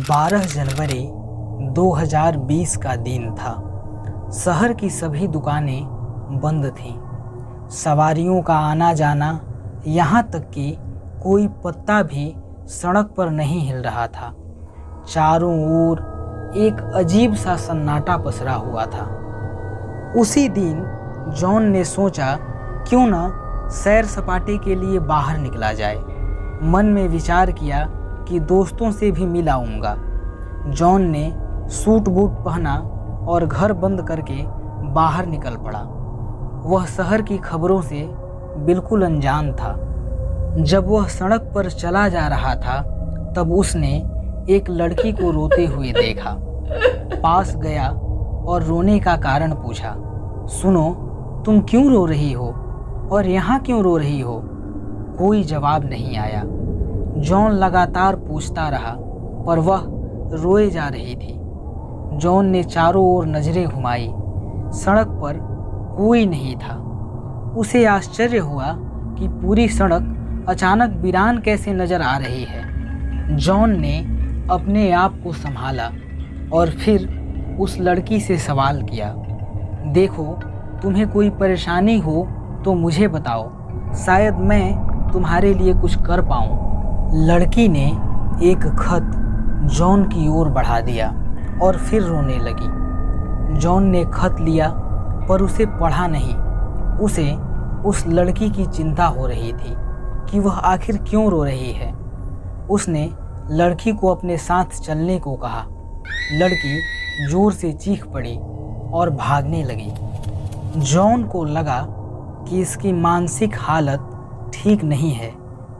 12 जनवरी 2020 का दिन था। शहर की सभी दुकानें बंद थीं। सवारियों का आना जाना, यहाँ तक कि कोई पत्ता भी सड़क पर नहीं हिल रहा था। चारों ओर एक अजीब सा सन्नाटा पसरा हुआ था। उसी दिन जॉन ने सोचा क्यों न सैर सपाटे के लिए बाहर निकला जाए। मन में विचार किया कि दोस्तों से भी मिल आऊँगा। जॉन ने सूट बूट पहना और घर बंद करके बाहर निकल पड़ा। वह शहर की खबरों से बिल्कुल अनजान था। जब वह सड़क पर चला जा रहा था तब उसने एक लड़की को रोते हुए देखा। पास गया और रोने का कारण पूछा। सुनो, तुम क्यों रो रही हो और यहाँ क्यों रो रही हो? कोई जवाब नहीं आया। जॉन लगातार पूछता रहा पर वह रोए जा रही थी। जॉन ने चारों ओर नजरें घुमाई। सड़क पर कोई नहीं था। उसे आश्चर्य हुआ कि पूरी सड़क अचानक वीरान कैसे नजर आ रही है। जॉन ने अपने आप को संभाला और फिर उस लड़की से सवाल किया, देखो, तुम्हें कोई परेशानी हो तो मुझे बताओ, शायद मैं तुम्हारे लिए कुछ कर पाऊँ। लड़की ने एक खत जॉन की ओर बढ़ा दिया और फिर रोने लगी। जॉन ने खत लिया पर उसे पढ़ा नहीं। उसे उस लड़की की चिंता हो रही थी कि वह आखिर क्यों रो रही है। उसने लड़की को अपने साथ चलने को कहा। लड़की जोर से चीख पड़ी और भागने लगी। जॉन को लगा कि इसकी मानसिक हालत ठीक नहीं है,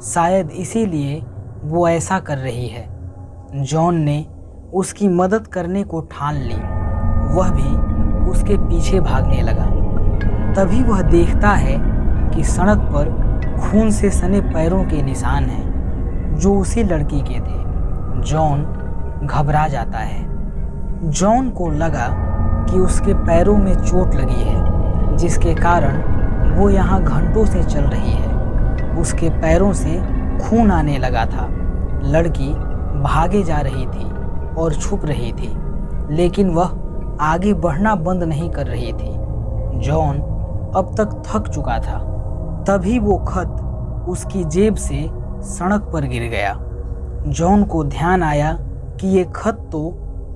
शायद इसीलिए वो ऐसा कर रही है। जॉन ने उसकी मदद करने को ठान ली। वह भी उसके पीछे भागने लगा। तभी वह देखता है कि सड़क पर खून से सने पैरों के निशान हैं जो उसी लड़की के थे। जॉन घबरा जाता है। जॉन को लगा कि उसके पैरों में चोट लगी है जिसके कारण वो यहाँ घंटों से चल रही है। उसके पैरों से खून आने लगा था। लड़की भागे जा रही थी और छुप रही थी, लेकिन वह आगे बढ़ना बंद नहीं कर रही थी। जॉन अब तक थक चुका था। तभी वो खत उसकी जेब से सड़क पर गिर गया। जॉन को ध्यान आया कि ये खत तो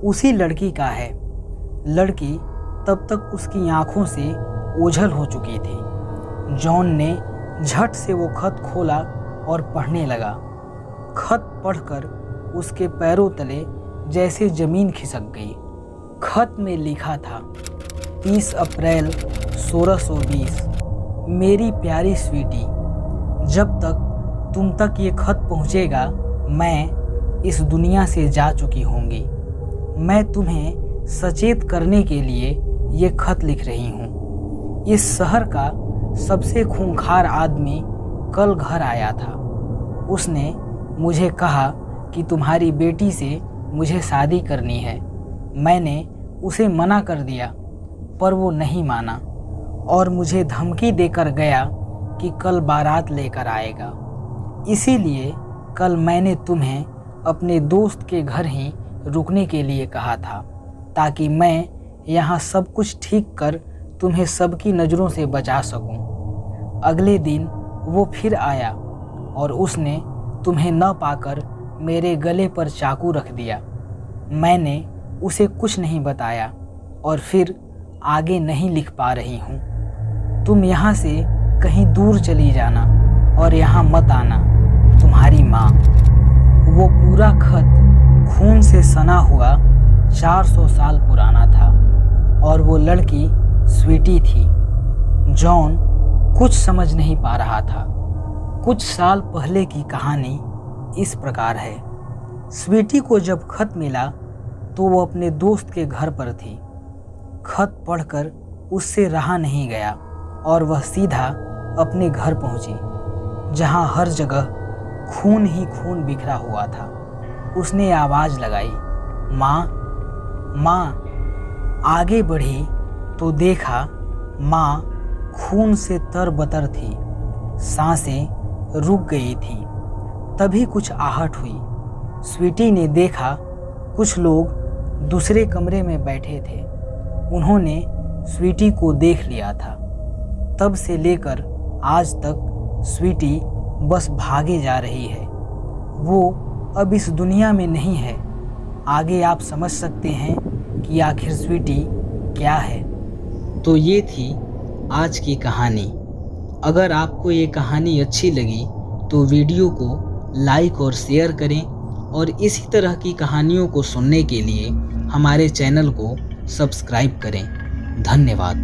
उसी लड़की का है। लड़की तब तक उसकी आंखों से ओझल हो चुकी थी। जॉन ने झट से वो खत खोला और पढ़ने लगा। खत पढ़कर उसके पैरों तले जैसे ज़मीन खिसक गई। खत में लिखा था, 30 अप्रैल 1620। मेरी प्यारी स्वीटी, जब तक तुम तक ये खत पहुँचेगा मैं इस दुनिया से जा चुकी होंगी। मैं तुम्हें सचेत करने के लिए ये खत लिख रही हूँ। इस शहर का सबसे खूंखार आदमी कल घर आया था। उसने मुझे कहा कि तुम्हारी बेटी से मुझे शादी करनी है। मैंने उसे मना कर दिया पर वो नहीं माना और मुझे धमकी देकर गया कि कल बारात लेकर आएगा। इसीलिए कल मैंने तुम्हें अपने दोस्त के घर ही रुकने के लिए कहा था ताकि मैं यहाँ सब कुछ ठीक कर तुम्हें सबकी नज़रों से बचा सकूं। अगले दिन वो फिर आया और उसने तुम्हें न पाकर मेरे गले पर चाकू रख दिया। मैंने उसे कुछ नहीं बताया और फिर आगे नहीं लिख पा रही हूँ। तुम यहाँ से कहीं दूर चली जाना और यहाँ मत आना। तुम्हारी माँ। वो पूरा खत खून से सना हुआ 400 साल पुराना था और वो लड़की स्वीटी थी। जॉन कुछ समझ नहीं पा रहा था। कुछ साल पहले की कहानी इस प्रकार है। स्वीटी को जब खत मिला तो वो अपने दोस्त के घर पर थी। खत पढ़कर उससे रहा नहीं गया और वह सीधा अपने घर पहुंची, जहां हर जगह खून ही खून बिखरा हुआ था। उसने आवाज़ लगाई, माँ, माँ। आगे बढ़ी तो देखा माँ खून से तरबतर थी। सांसें रुक गई थीं। तभी कुछ आहट हुई। स्वीटी ने देखा कुछ लोग दूसरे कमरे में बैठे थे। उन्होंने स्वीटी को देख लिया था। तब से लेकर आज तक स्वीटी बस भागे जा रही है। वो अब इस दुनिया में नहीं है। आगे आप समझ सकते हैं कि आखिर स्वीटी क्या है। तो ये थी आज की कहानी। अगर आपको ये कहानी अच्छी लगी तो वीडियो को लाइक और शेयर करें और इसी तरह की कहानियों को सुनने के लिए हमारे चैनल को सब्सक्राइब करें। धन्यवाद।